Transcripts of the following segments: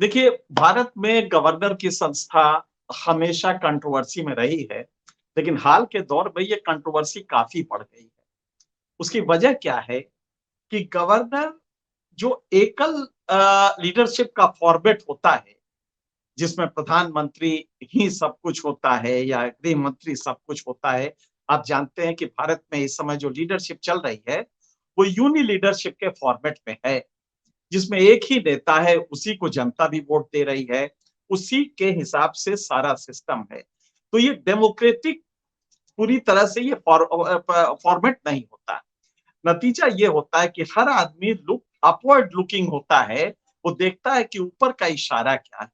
देखिए, भारत में गवर्नर की संस्था हमेशा कंट्रोवर्सी में रही है, लेकिन हाल के दौर में ये कंट्रोवर्सी काफ़ी बढ़ गई है। उसकी वजह क्या है कि गवर्नर जो एकल लीडरशिप का फॉर्मेट होता है, जिसमें प्रधानमंत्री ही सब कुछ होता है या गृह मंत्री सब कुछ होता है। आप जानते हैं कि भारत में इस समय जो लीडरशिप चल रही है, वो यूनि लीडरशिप के फॉर्मेट में है। जिसमें एक ही नेता है, उसी को जनता भी वोट दे रही है, उसी के हिसाब से सारा सिस्टम है। तो ये डेमोक्रेटिक पूरी तरह से ये फॉर्मेट नहीं होता। नतीजा ये होता है कि हर आदमी लुक अपवर्ड लुकिंग होता है, वो देखता है कि यूपर का इशारा क्या है।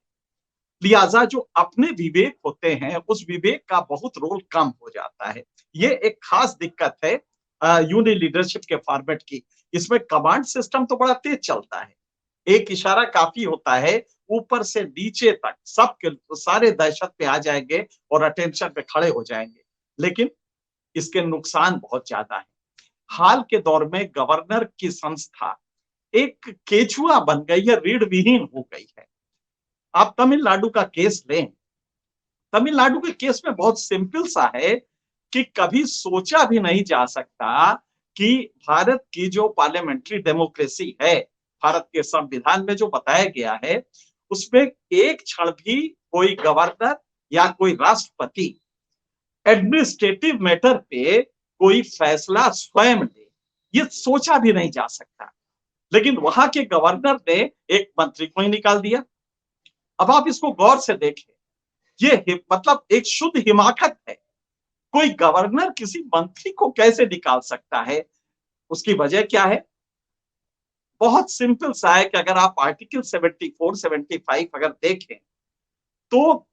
लिहाजा जो अपने विवेक होते हैं, उस विवेक का बहुत रोल कम हो जाता है। ये एक खास दिक्कत है यूनि लीडरशिप के फॉर्मेट की। इसमें कमांड सिस्टम तो बड़ा तेज चलता है, एक इशारा काफ़ी होता है, ऊपर से नीचे तक सबके सारे दहशत पे आ जाएँगे और अटेंशन पे खड़े हो जाएँगे। लेकिन इसके नुकसान बहुत ज़्यादा हैं। हाल के दौर में गवर्नर की संस्था एक केचुआ बन गई है, रीढ़ विहीन हो गई है। आप तमिलनाडु का केस लें, तमिलनाडु के केस में बहुत सिंपल सा है कि कभी सोचा भी नहीं जा सकता कि भारत की जो पार्लियामेंट्री डेमोक्रेसी है, भारत के संविधान में जो बताया गया है, उसमें एक क्षण भी कोई गवर्नर या कोई राष्ट्रपति एडमिनिस्ट्रेटिव मैटर पे कोई फैसला स्वयं ले, ये सोचा भी नहीं जा सकता। लेकिन वहां के गवर्नर ने एक मंत्री को ही निकाल दिया। अब आप इसको गौर से देखें, ये मतलब एक शुद्ध हिमाकत है। कोई गवर्नर किसी मंत्री को कैसे निकाल सकता है? उसकी वजह क्या है? बहुत सिंपल सा है कि अगर आप आर्टिकल 74, 75 अगर देखें, तो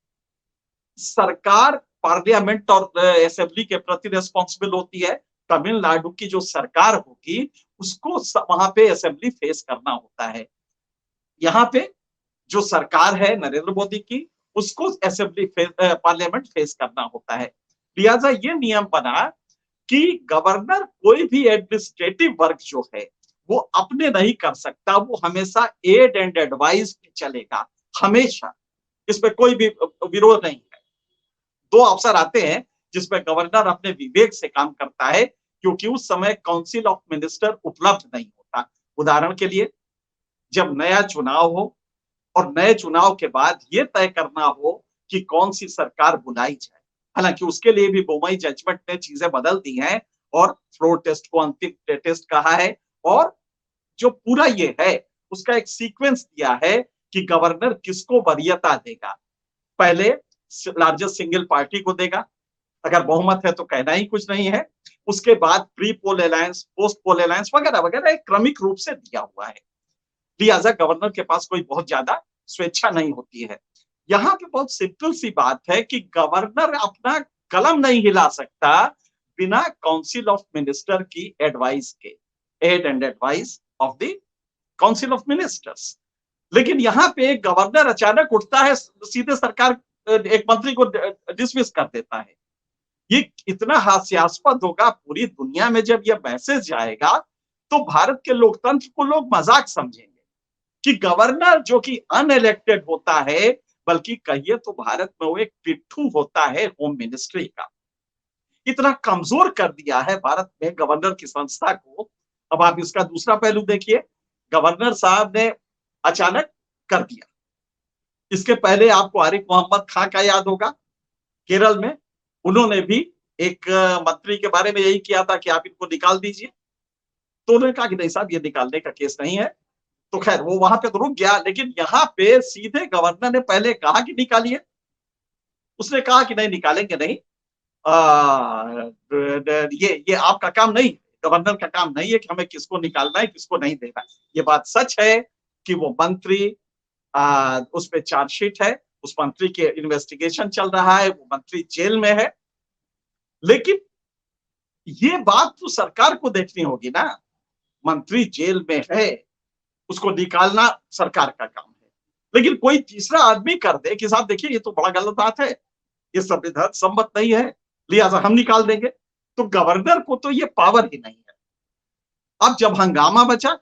सरकार पार्लियामेंट और असेंबली के प्रति रिस्पॉन्सिबल होती है। तमिलनाडु की जो सरकार होगी, उसको वहां पे असेंबली फेस करना होता है। यहाँ पे जो सरकार है नरेंद्र मोदी की, उसको असेंबली पार्लियामेंट फेस करना होता है। लिहाजा ये नियम बना कि गवर्नर कोई भी एडमिनिस्ट्रेटिव वर्क जो है, वो अपने नहीं कर सकता, वो हमेशा एड एंड एडवाइस पे चलेगा, हमेशा। इसमें कोई भी विरोध नहीं है। दो अवसर आते हैं जिसमें गवर्नर अपने विवेक से काम करता है, क्योंकि उस समय काउंसिल ऑफ मिनिस्टर उपलब्ध नहीं होता। उदाहरण के लिए, जब नया चुनाव हो और नए चुनाव के बाद ये तय करना हो कि कौन सी सरकार बुलाई जाए। हालांकि उसके लिए भी बोमई जजमेंट ने चीजें बदल दी हैं और फ्लोर टेस्ट को अंतिम टेस्ट कहा है, और जो पूरा ये है उसका एक सीक्वेंस दिया है कि गवर्नर किसको वरीयता देगा। पहले लार्जेस्ट सिंगल पार्टी को देगा, अगर बहुमत है तो कहना ही कुछ नहीं है। उसके बाद pre poll alliance, post poll alliance वगैरह वगैरह एक क्रमिक रूप से दिया हुआ है। लिहाजा गवर्नर के पास कोई बहुत ज्यादा स्वेच्छा नहीं होती है। यहाँ पे बहुत सिंपल सी बात है कि गवर्नर अपना कलम नहीं हिला सकता बिना काउंसिल ऑफ मिनिस्टर की एडवाइस के, aid and advice of the council of ministers. लेकिन यहाँ पे गवर्नर अचानक उठता है, सीधे सरकार एक मंत्री को डिसमिस कर देता है। ये इतना हास्यास्पद होगा पूरी दुनिया में जब यह मैसेज जाएगा, तो भारत के लोकतंत्र को लोग मजाक समझेंगे कि गवर्नर जो कि अनइलेक्टेड होता है, बल्कि कहिए तो भारत में वो एक पिट्ठू होता है होम मिनिस्ट्री का। इतना कमजोर कर दिया है भारत में गवर्नर की संस्था को। अब आप इसका दूसरा पहलू देखिए, गवर्नर साहब ने अचानक कर दिया। इसके पहले आपको आरिफ मोहम्मद खान का याद होगा, केरल में उन्होंने भी एक मंत्री के बारे में यही किया था कि आप इनको निकाल दीजिए। तो उन्होंने कहा कि नहीं साहब, ये निकालने का केस नहीं है। तो खैर वो वहां पे तो रुक गया, लेकिन यहाँ पे सीधे गवर्नर ने पहले कहा कि निकालिए। उसने कहा कि नहीं, निकालेंगे नहीं। ये आपका काम नहीं, गवर्नर का काम नहीं है कि हमें किसको निकालना है किसको नहीं देना है। ये बात सच है कि वो मंत्री उस पर चार्जशीट है, उस मंत्री के इन्वेस्टिगेशन चल रहा है, वो मंत्री जेल में है। लेकिन ये बात तो सरकार को देखनी होगी ना। मंत्री जेल में है, उसको निकालना सरकार का काम है। लेकिन कोई तीसरा आदमी कर दे कि साहब देखिए ये तो बड़ा गलत बात है, ये संविधान सम्मत नहीं है, लिहाजा हम निकाल देंगे, तो गवर्नर को तो ये पावर ही नहीं है। अब जब हंगामा बचा,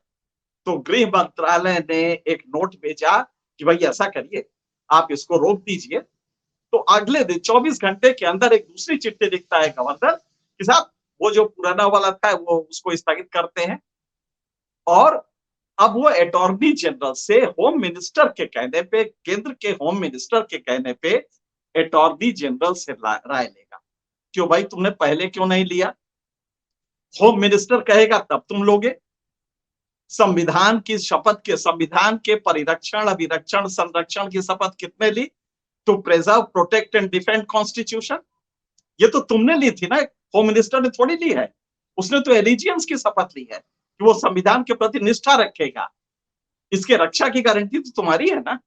तो गृह मंत्रालय ने एक नोट भेजा कि भाई ऐसा करिए, आप इसको रोक दीजिए। तो अगले दिन 24 घंटे के अंदर एक दूसरी चिट्ठी लिखता है गवर्नर कि साहब वो जो पुराना वाला था वो उसको स्थगित करते हैं। और अब वो अटॉर्नी जनरल से होम मिनिस्टर के कहने पे, केंद्र के होम मिनिस्टर के कहने पे अटॉर्नी जनरल से राय लेगा। क्यों भाई, तुमने पहले क्यों नहीं लिया? होम मिनिस्टर कहेगा तब तुम लोगे। संविधान की शपथ के, संविधान के परिरक्षण, अभिरक्षण, संरक्षण की शपथ कितने ली? To preserve, protect and defend constitution. ये तो तुमने ली थी ना, होम मिनिस्टर ने थोड़ी ली है। उसने तो एलिजियंस की शपथ ली है कि वो संविधान के प्रति निष्ठा रखेगा। इसके रक्षा की गारंटी तो तुम्हारी है ना।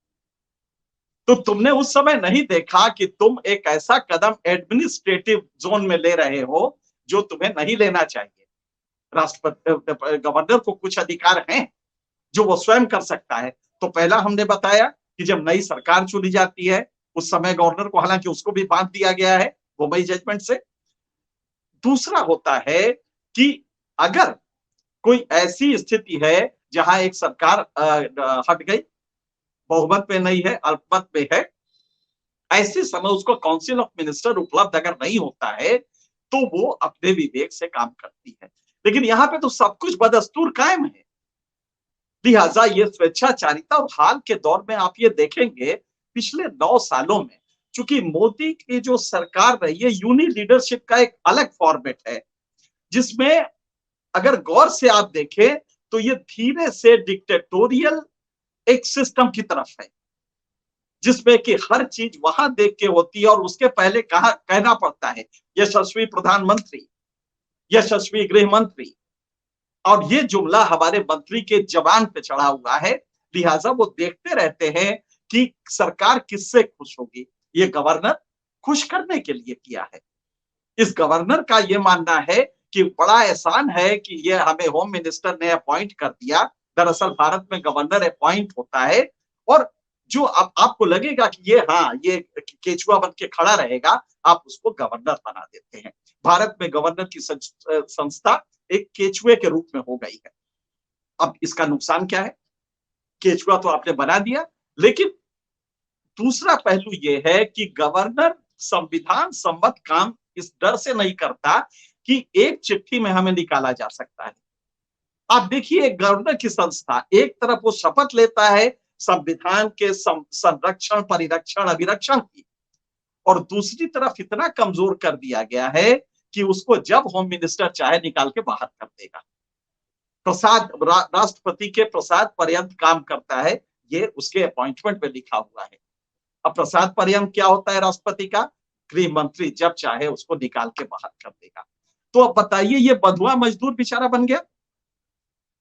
तो तुमने उस समय नहीं देखा कि तुम एक ऐसा कदम एडमिनिस्ट्रेटिव जोन में ले रहे हो जो तुम्हें नहीं लेना चाहिए। राष्ट्रपति, गवर्नर को कुछ अधिकार हैं जो वो स्वयं कर सकता है। तो पहला हमने बताया कि जब नई सरकार चुनी जाती है उस समय गवर्नर को, हालांकि उसको भी बांध दिया गया है मुंबई जजमेंट से। दूसरा होता है कि अगर कोई ऐसी स्थिति है जहां एक सरकार हट गई, बहुमत में नहीं है, अल्पमत में है, ऐसे समय उसको काउंसिल ऑफ मिनिस्टर उपलब्ध अगर नहीं होता है तो वो अपने विवेक से काम करती है। लेकिन यहाँ पे तो सब कुछ बदस्तूर कायम है। लिहाजा ये स्वेच्छाचारिता, और हाल के दौर में आप ये देखेंगे पिछले 9 सालों में, चूंकि मोदी की जो सरकार रही है, यूनि लीडरशिप का एक अलग फॉर्मेट है जिसमें अगर गौर से आप देखें तो ये धीरे से डिक्टेटोरियल एक सिस्टम की तरफ है जिसमें कि हर चीज वहां देख के होती है और उसके पहले कहा कहना पड़ता है यशस्वी प्रधानमंत्री, यशस्वी गृह मंत्री। और ये जुमला हमारे मंत्री के जबान पे चढ़ा हुआ है। लिहाजा वो देखते रहते हैं कि सरकार किससे खुश होगी। ये गवर्नर खुश करने के लिए किया है। इस गवर्नर का ये मानना है कि बड़ा एहसान है कि ये हमें होम मिनिस्टर ने अपॉइंट कर दिया। दरअसल भारत में गवर्नर अपॉइंट होता है और जो अब आपको लगेगा कि ये, हाँ, ये केचुआ बन के खड़ा रहेगा, आप उसको गवर्नर बना देते हैं। भारत में गवर्नर की संस्था एक केचुए के रूप में हो गई है। अब इसका नुकसान क्या है? केचुआ तो आपने बना दिया, लेकिन दूसरा पहलू यह है कि गवर्नर संविधान सम्मत काम इस डर से नहीं करता कि एक चिट्ठी में हमें निकाला जा सकता है। आप देखिए, गवर्नर की संस्था एक तरफ वो शपथ लेता है संविधान के संरक्षण, परिरक्षण, अभिरक्षण की, और दूसरी तरफ इतना कमजोर कर दिया गया है कि उसको जब होम मिनिस्टर चाहे निकाल के बाहर कर देगा। प्रसाद, राष्ट्रपति के प्रसाद पर्यंत काम करता है, ये उसके अपॉइंटमेंट में लिखा हुआ है। अब प्रसाद पर्यंत क्या होता है राष्ट्रपति का? गृह मंत्री जब चाहे उसको निकाल के बाहर कर देगा। तो अब बताइए, ये बंधुआ मजदूर बेचारा बन गया।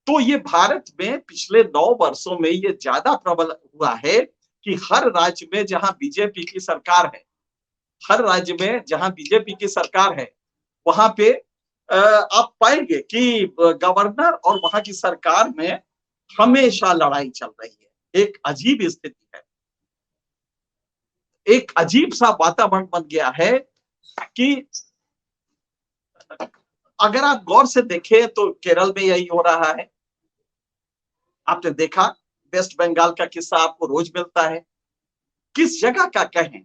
तो ये भारत में पिछले 9 वर्षों में ये ज्यादा प्रबल हुआ है कि हर राज्य में जहां बीजेपी की सरकार है, हर राज्य में जहां बीजेपी की सरकार है, वहां पे आप पाएंगे कि गवर्नर और वहां की सरकार में हमेशा लड़ाई चल रही है। एक अजीब स्थिति है, एक अजीब सा वातावरण बन गया है कि अगर आप गौर से देखें तो केरल में यही हो रहा है। आपने देखा, वेस्ट बंगाल का किस्सा आपको रोज मिलता है। किस जगह का कहें,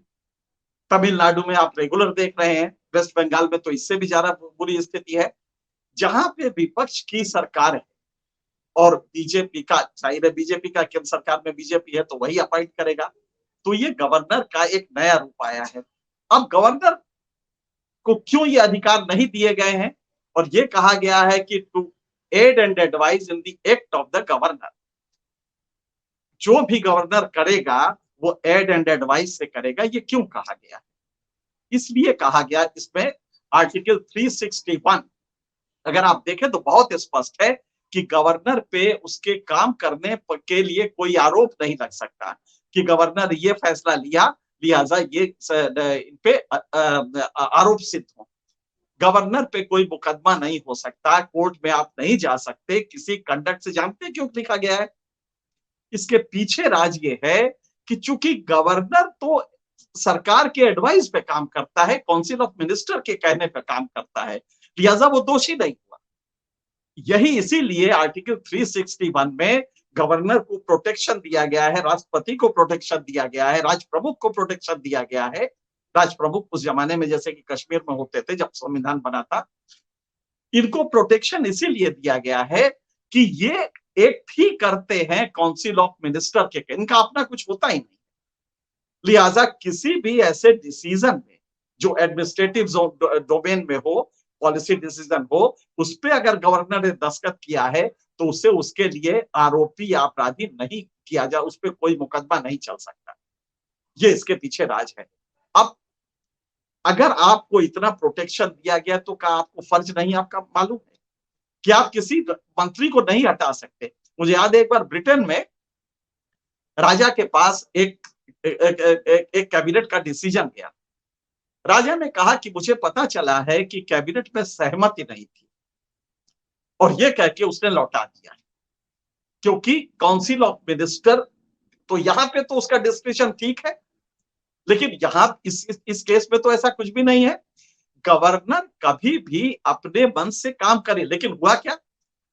तमिलनाडु में आप रेगुलर देख रहे हैं, वेस्ट बंगाल में तो इससे भी ज्यादा बुरी स्थिति है। जहां पे विपक्ष की सरकार है और बीजेपी का, जाहिर है बीजेपी का, केंद्र सरकार में बीजेपी है तो वही अपॉइंट करेगा। तो ये गवर्नर का एक नया रूप आया है। अब गवर्नर को क्यों ये अधिकार नहीं दिए गए हैं, और ये कहा गया है कि to aid and advise in the act of the governor. जो भी गवर्नर करेगा वो एड एंड एडवाइस से करेगा। ये क्यों कहा गया है? इसलिए कहा गया, इसमें आर्टिकल 361 अगर आप देखें तो बहुत स्पष्ट है कि गवर्नर पे उसके काम करने के लिए कोई आरोप नहीं लग सकता कि गवर्नर ये फैसला लिया, लिहाजा ये इन पे आरोप सिद्ध हो। गवर्नर पे कोई मुकदमा नहीं हो सकता, कोर्ट में आप नहीं जा सकते किसी कंडक्ट से। जानते हैं क्यों लिखा गया है? इसके पीछे राज ये है कि चूंकि गवर्नर तो सरकार के एडवाइस पे काम करता है, काउंसिल ऑफ मिनिस्टर के कहने पे काम करता है, लिहाजा वो दोषी नहीं हुआ। यही इसीलिए आर्टिकल 361 में गवर्नर को प्रोटेक्शन दिया गया है, राष्ट्रपति को प्रोटेक्शन दिया गया है, राज प्रमुख को प्रोटेक्शन दिया गया है। राज प्रमुख उस जमाने में जैसे कि कश्मीर में होते थे जब संविधान बना था, इनको प्रोटेक्शन इसीलिए दिया गया है कि ये एक ही करते हैं काउंसिल ऑफ मिनिस्टर के, इनका अपना कुछ होता ही नहीं। लिहाजा किसी भी ऐसे डिसीजन में जो एडमिनिस्ट्रेटिव डोमेन में हो, पॉलिसी डिसीजन हो, उस पर अगर गवर्नर ने दस्तखत किया है तो उसे उसके लिए आरोपी या अपराधी नहीं किया जा, उस पर कोई मुकदमा नहीं चल सकता। ये इसके पीछे राज है। अब अगर आपको इतना प्रोटेक्शन दिया गया तो क्या आपको फर्ज नहीं आपका मालूम है कि आप किसी मंत्री को नहीं हटा सकते? मुझे याद है एक बार ब्रिटेन में राजा के पास एक कैबिनेट का डिसीजन गया। राजा ने कहा कि मुझे पता चला है कि कैबिनेट में सहमति नहीं थी, और यह कह के उसने लौटा दिया, क्योंकि काउंसिल ऑफ मिनिस्टर, तो यहां पे तो उसका डिस्क्रिप्शन ठीक है, लेकिन यहां इस केस में तो ऐसा कुछ भी नहीं है। गवर्नर कभी भी अपने मन से काम करे, लेकिन हुआ क्या,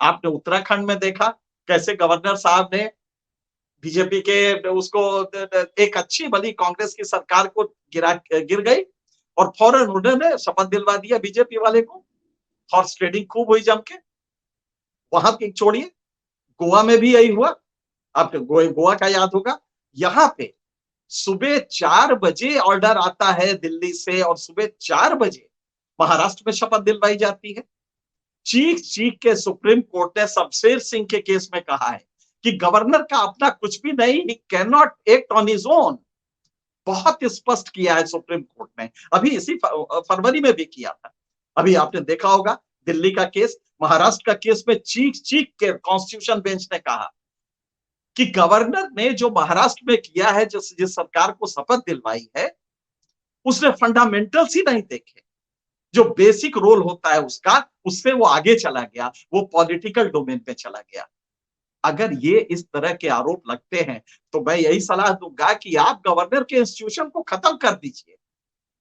आपने उत्तराखंड में देखा कैसे गवर्नर साहब ने बीजेपी के उसको एक अच्छी भली कांग्रेस की सरकार को गिर गई और फौरन उन्होंने शपथ दिलवा दिया बीजेपी वाले को। हॉर्स ट्रेडिंग खूब हुई जम के। वहां की छोड़िए, गोवा में भी यही हुआ, आपको गोवा का याद होगा। यहाँ पे सुबह 4 बजे ऑर्डर आता है दिल्ली से और सुबह 4 बजे महाराष्ट्र में शपथ दिलवाई जाती है। चीख चीख के सुप्रीम कोर्ट ने शमशेर सिंह के केस में कहा है कि गवर्नर का अपना कुछ भी नहीं, he can not act on his own. बहुत स्पष्ट किया है सुप्रीम कोर्ट ने, अभी इसी फरवरी में भी किया था। अभी आपने देखा होगा दिल्ली का केस, महाराष्ट्र का केस में चीख चीख के कॉन्स्टिट्यूशन बेंच ने कहा कि गवर्नर ने जो महाराष्ट्र में किया है, जिस सरकार को शपथ दिलवाई है, उसने फंडामेंटल्स ही नहीं देखे। जो बेसिक रोल होता है उसका, उससे वो आगे चला गया, वो पॉलिटिकल डोमेन पे चला गया। अगर ये इस तरह के आरोप लगते हैं तो मैं यही सलाह दूंगा कि आप गवर्नर के इंस्टीट्यूशन को खत्म कर दीजिए।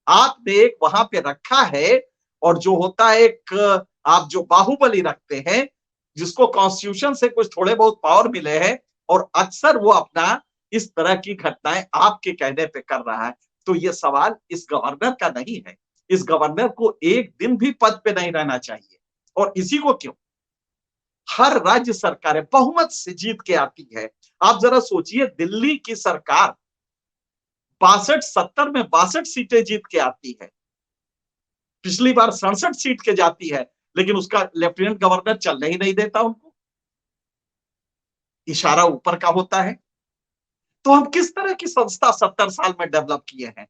आपने एक वहां पे रखा है, और जो होता है एक आप जो बाहुबली रखते हैं, जिसको कॉन्स्टिट्यूशन से कुछ थोड़े बहुत पावर मिले हैं, और अक्सर वो अपना इस तरह की घटनाएं आपके कहने पे कर रहा है। तो ये सवाल इस गवर्नर का नहीं है। इस गवर्नर को एक दिन भी पद पे नहीं रहना चाहिए। और इसी को क्यों, हर राज्य सरकारें बहुमत से जीत के आती है। आप जरा सोचिए, दिल्ली की सरकार 62-70 में 62 सीटें जीत के आती है, पिछली बार 67 सीट के जाती है, लेकिन उसका लेफ्टिनेंट गवर्नर चलने ही नहीं देता उनको, इशारा ऊपर का होता है। तो हम किस तरह की संस्था 70 साल में डेवलप किए हैं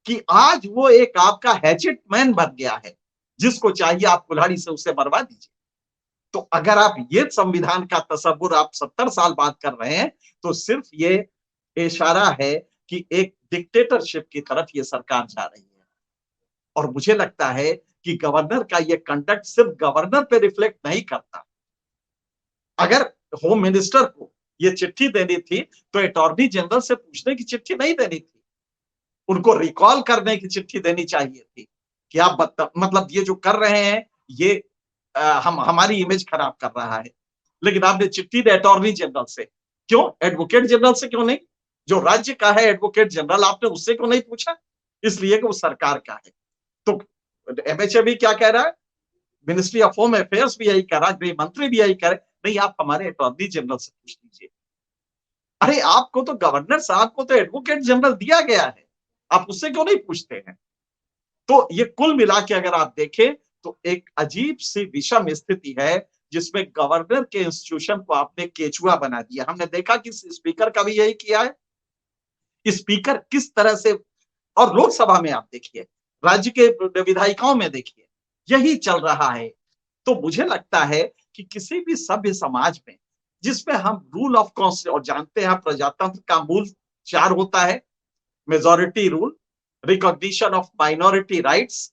कि आज वो एक आपका हैचेट मैन बन गया है, जिसको चाहिए आप कुल्हाड़ी से उसे मरवा दीजिए। तो अगर आप ये संविधान का तसव्वुर आप 70 साल बाद कर रहे हैं, तो सिर्फ ये इशारा है कि एक डिक्टेटरशिप की तरफ ये सरकार जा रही है। और मुझे लगता है कि गवर्नर का ये कंडक्ट सिर्फ गवर्नर पे रिफ्लेक्ट नहीं करता। अगर होम मिनिस्टर को ये चिट्ठी देनी थी तो अटॉर्नी जनरल से पूछने की चिट्ठी नहीं देनी थी, उनको रिकॉल करने की चिट्ठी देनी चाहिए थी कि आप मतलब ये जो कर रहे हैं ये हमारी इमेज खराब कर रहा है। लेकिन आपने चिट्ठी दी अटॉर्नी जनरल से, क्यों एडवोकेट जनरल से क्यों नहीं? जो राज्य का है एडवोकेट जनरल, आपने उससे क्यों नहीं पूछा? इसलिए कि वो सरकार का है। तो एमएचए भी क्या कह रहा है, मिनिस्ट्री ऑफ होम अफेयर्स भी यही कह रहा है, गृह मंत्री भी यही कह रहे, नहीं आप हमारे अटॉर्नी जनरल से पूछ लीजिए। अरे आपको तो गवर्नर साहब को तो एडवोकेट जनरल दिया गया है, आप उससे क्यों नहीं पूछते हैं? तो ये कुल मिला के अगर आप देखें तो एक अजीब सी विषम स्थिति है, जिसमें गवर्नर के इंस्टीट्यूशन को आपने केचुआ बना दिया। हमने देखा कि स्पीकर का भी यही किया है। स्पीकर किस तरह से, और लोकसभा में आप देखिए, राज्य के विधायिकाओं में देखिए, यही चल रहा है। तो मुझे लगता है कि किसी भी सभ्य समाज में, जिसमें हम रूल ऑफ कॉन्स्टिट्यूशन, और जानते हैं प्रजातंत्र का मूल 4 होता है, majority rule, recognition of minority rights,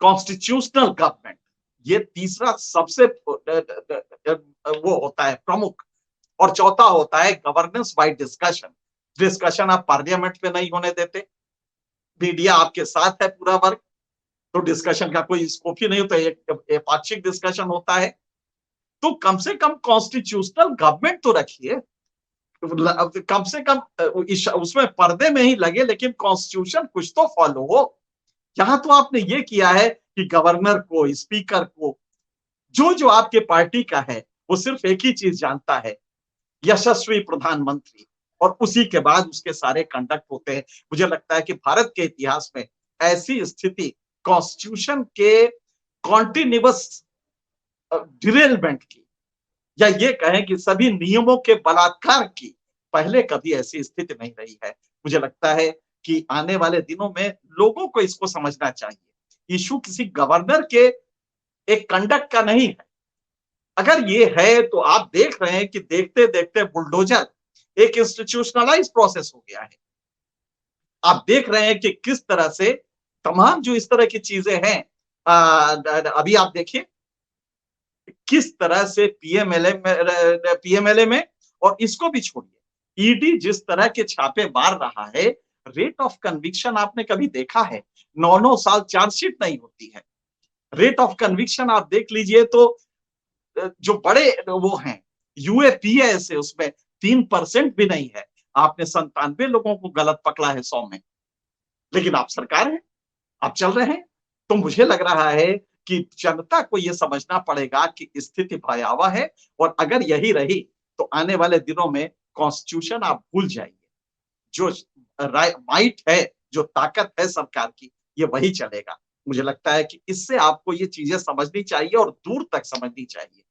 constitutional government, ये तीसरा सबसे वो होता है प्रमुख, और चौथा होता है गवर्नेंस बाय डिस्कशन। डिस्कशन आप पार्लियामेंट में नहीं होने देते, मीडिया आपके साथ है पूरा वर्ग, तो डिस्कशन का कोई स्कोप ही नहीं होता, एक पाक्षिक डिस्कशन होता है। तो कम से कम कॉन्स्टिट्यूशनल गवर्नमेंट तो रखिए, कम से कम उसमें पर्दे में ही लगे, लेकिन कॉन्स्टिट्यूशन कुछ तो फॉलो हो। यहां तो आपने ये किया है कि गवर्नर को, स्पीकर को, जो जो आपके पार्टी का है वो सिर्फ एक ही चीज जानता है, यशस्वी प्रधानमंत्री, और उसी के बाद उसके सारे कंडक्ट होते हैं। मुझे लगता है कि भारत के इतिहास में ऐसी स्थिति कॉन्स्टिट्यूशन के कॉन्टिन्यूअस डिरेलमेंट की, या ये कहें कि सभी नियमों के बलात्कार की, पहले कभी ऐसी स्थिति नहीं रही है। मुझे लगता है कि आने वाले दिनों में लोगों को इसको समझना चाहिए। इशू किसी गवर्नर के एक कंडक्ट का नहीं है। अगर ये है तो आप देख रहे हैं कि देखते देखते बुलडोजर एक इंस्टीट्यूशनलाइज प्रोसेस हो गया है। आप देख रहे हैं कि किस तरह से तमाम जो इस तरह की चीजें हैं, अभी आप देखिए किस तरह से पीएमएलए में, और इसको भी छोड़िए, ईडी जिस तरह के छापे मार रहा है, रेट ऑफ कन्विक्शन आपने कभी देखा है? 9 साल चार्जशीट नहीं होती है। रेट ऑफ कन्विक्शन आप देख लीजिए तो जो बड़े वो हैं यूएपीए से, उसमें 3% भी नहीं है। आपने 97 लोगों को गलत पकड़ा है 100 में, लेकिन आप सरकार है, आप चल रहे हैं। तो मुझे लग रहा है कि जनता को यह समझना पड़ेगा कि स्थिति भयावह है, और अगर यही रही तो आने वाले दिनों में कॉन्स्टिट्यूशन आप भूल जाइए। जो माइट है, जो ताकत है सरकार की, ये वही चलेगा। मुझे लगता है कि इससे आपको ये चीजें समझनी चाहिए और दूर तक समझनी चाहिए।